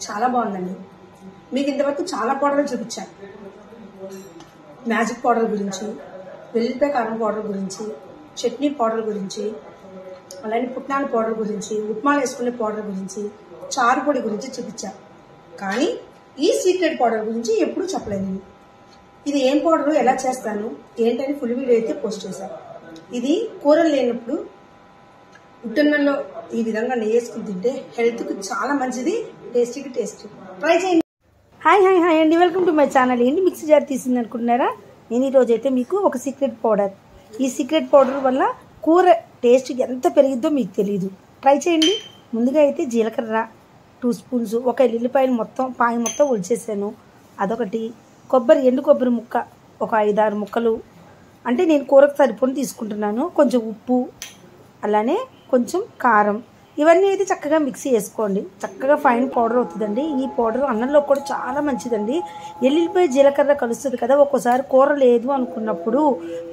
చాలా బాగుందండి. మీకు ఇంతవరకు చాలా పౌడర్లు చూపించాను. మ్యాజిక్ పౌడర్ గురించి, వెల్లుల్లిపాయ కారం పౌడర్ గురించి, చట్నీ పౌడర్ గురించి, అలానే పుట్నాల పౌడర్ గురించి, ఉప్మాలు వేసుకునే పౌడర్ గురించి, చారు పొడి గురించి చూపించాను. కానీ ఈ సీక్రెట్ పౌడర్ గురించి ఎప్పుడూ చెప్పలేదు. ఇది ఏం పౌడర్, ఎలా చేస్తాను ఏంటని ఫుల్ వీడియో అయితే పోస్ట్ చేశాను. ఇది కూరలు లేనప్పుడు ఉట్టన్నంలో ఈ విధంగా నెయ్యి వేసుకుని తింటే హెల్త్కి చాలా మంచిది, టేస్టీకి టేస్టీ. ట్రై చేయండి. హాయ్ అండి, వెల్కమ్ టు మై ఛానల్. ఏంటి మిక్సీ జార్ తీసింది అనుకుంటున్నారా? నేను ఈరోజు అయితే మీకు ఒక సీక్రెట్ పౌడర్, ఈ సీక్రెట్ పౌడర్ వల్ల కూర టేస్ట్ ఎంత పెరిగిద్దో మీకు తెలియదు. ట్రై చేయండి. ముందుగా అయితే జీలకర్ర 2 స్పూన్స్, ఒక ఎల్లుల్లిపాయలు మొత్తం పాయ మొత్తం ఒలిచేసాను, అదొకటి. ఎండు కొబ్బరి ముక్క ఒక 5-6 ముక్కలు, అంటే నేను కూరకు సరిపోని తీసుకుంటున్నాను. కొంచెం ఉప్పు, అలానే కొంచెం కారం, ఇవన్నీ అయితే చక్కగా మిక్సీ వేసుకోండి. చక్కగా ఫైన్ పౌడర్ అవుతుందండి. ఈ పౌడర్ అన్నంలో కూడా చాలా మంచిదండి. ఎల్లుల్లిపాయ జీలకర్ర కలుస్తుంది కదా, ఒక్కోసారి కూర లేదు అనుకున్నప్పుడు,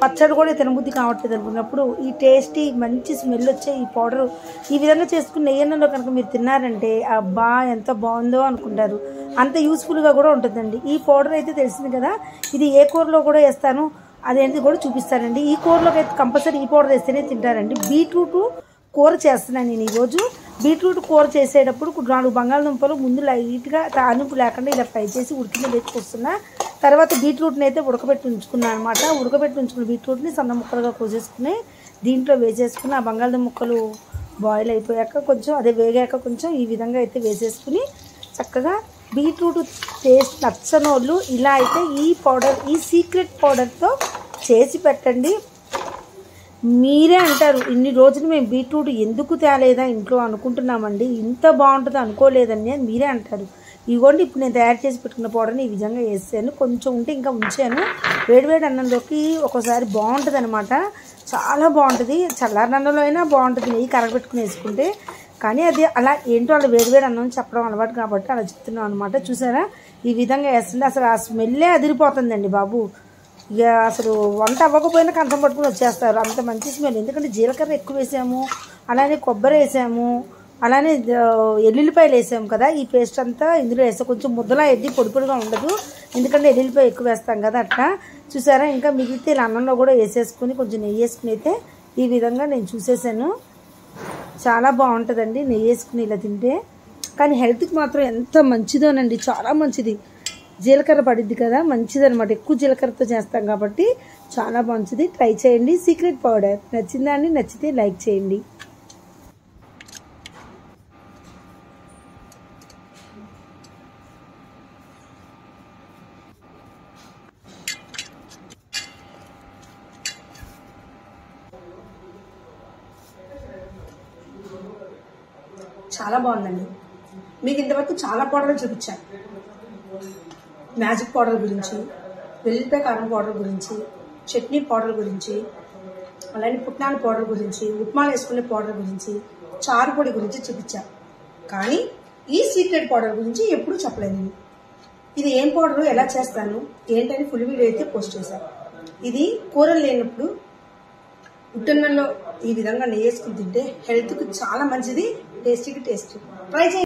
పచ్చడి కూడా తినబుద్ధి కావట్లేదు అనుకున్నప్పుడు, ఈ టేస్టీ మంచి స్మెల్ వచ్చే ఈ పౌడర్ ఈ విధంగా చేసుకుని నెయ్యన్నంలో కనుక మీరు తిన్నారంటే అబ్బా ఎంత బాగుందో అనుకుంటారు. అంత యూస్ఫుల్గా కూడా ఉంటుందండి. ఈ పౌడర్ అయితే తెలిసింది కదా, ఇది ఏ కూరలో కూడా వేస్తాను అదేంటి కూడా చూపిస్తానండి. ఈ కూరలోకి అయితే కంపల్సరీ ఈ పౌడర్ వేస్తేనే తింటారండి. బీట్రూట్ కూర చేస్తున్నాను నేను ఈరోజు. బీట్రూట్ కూర చేసేటప్పుడు 4 బంగాళదుంపలు ముందు లైట్గా తాలింపు లేకుండా ఇలా ఫ్రై చేసి ఉడికిన వేసుకొస్తున్నా. తర్వాత బీట్రూట్ని అయితే ఉడకబెట్టి ఉంచుకున్నాను అనమాట. ఉడకబెట్టి ఉంచుకున్న బీట్రూట్ని సన్న ముక్కలుగా కోసేసుకుని దీంట్లో వేసేసుకుని, ఆ బంగాళదుంప ముక్కలు బాయిల్ అయిపోయాక కొంచెం అదే వేగాక కొంచెం ఈ విధంగా అయితే వేసేసుకుని, చక్కగా బీట్రూట్ టేస్ట్ నచ్చనోళ్ళు ఇలా అయితే ఈ పౌడర్, ఈ సీక్రెట్ పౌడర్తో చేసి పెట్టండి. మీరే అంటారు ఇన్ని రోజులు మేము బీట్రూట్ ఎందుకు తేలేదా ఇంట్లో అనుకుంటున్నామండి, ఇంత బాగుంటుంది అనుకోలేదండి అని మీరే అంటారు. ఇదిగోండి, ఇప్పుడు నేను తయారు చేసి పెట్టుకున్న పౌడర్ని ఈ విధంగా వేసాను. కొంచెం ఉంటే ఇంకా ఉంచాను. వేడివేడి అన్నంలోకి ఒకసారి బాగుంటుంది అనమాట, చాలా బాగుంటుంది. చల్లారి అన్నంలో అయినా బాగుంటుంది నెయ్యి కరగబెట్టుకుని వేసుకుంటే. కానీ అది అలా ఏంటో అలా వేడివేడి అన్నం చెప్పడం అలవాటు కాబట్టి అలా చెప్తున్నాం అనమాట. చూసారా ఈ విధంగా వేస్తుంది, అసలు ఆ స్మెల్లే అదిరిపోతుందండి బాబు. ఇక అసలు వంట అవ్వకపోయినా కంచం పట్టుకుని వచ్చేస్తారు, అంత మంచి స్మెల్. ఎందుకంటే జీలకర్ర ఎక్కువ వేసాము, అలానే కొబ్బరి వేసాము, అలానే ఎల్లుల్లిపాయలు వేసాము కదా, ఈ పేస్ట్ అంతా ఇందులో వేస్తాం. కొంచెం ముద్దలా ఎద్ది పొడి పొడిగా ఉండదు, ఎందుకంటే ఎల్లుల్లిపాయ ఎక్కువ వేస్తాం కదా అట్లా. చూసారా, ఇంకా మిగిలితే ఇలా అన్నంలో కూడా వేసేసుకుని కొంచెం నెయ్యి వేసుకుని అయితే ఈ విధంగా నేను చూసేసాను. చాలా బాగుంటుందండి నెయ్యి వేసుకుని ఇలా తింటే. కానీ హెల్త్కి మాత్రం ఎంత మంచిదోనండి, చాలా మంచిది. జీలకర్ర పడిద్ది కదా, మంచిది అనమాట. ఎక్కువ జీలకర్రతో చేస్తాం కాబట్టి చాలా మంచిది. ట్రై చేయండి. సీక్రెట్ పౌడర్ నచ్చిందా అండి? నచ్చితే లైక్ చేయండి. చాలా బాగుందండి. మీకు ఇంతవరకు చాలా పౌడర్లు చూపించాను. మ్యాజిక్ పౌడర్ గురించి, వెల్లుల్లిపాయ కారం పౌడర్ గురించి, చట్నీ పౌడర్ గురించి, అలానే పుట్నాల పౌడర్ గురించి, ఉప్మాలు వేసుకునే పౌడర్ గురించి, చారు పొడి గురించి చూపించాను. కానీ ఈ సీక్రెట్ పౌడర్ గురించి ఎప్పుడూ చెప్పలేదు. ఇది ఏం పౌడర్, ఎలా చేస్తాను ఏంటని ఫుల్ వీడియో అయితే పోస్ట్ చేశాను. ఇది కూరలు లేనప్పుడు ఉట్టన్నంలో ఈ విధంగా నెయ్యి వేసుకుని తింటే హెల్త్కి చాలా మంచిది, టేస్టీకి టేస్టీ. ట్రై చేయండి.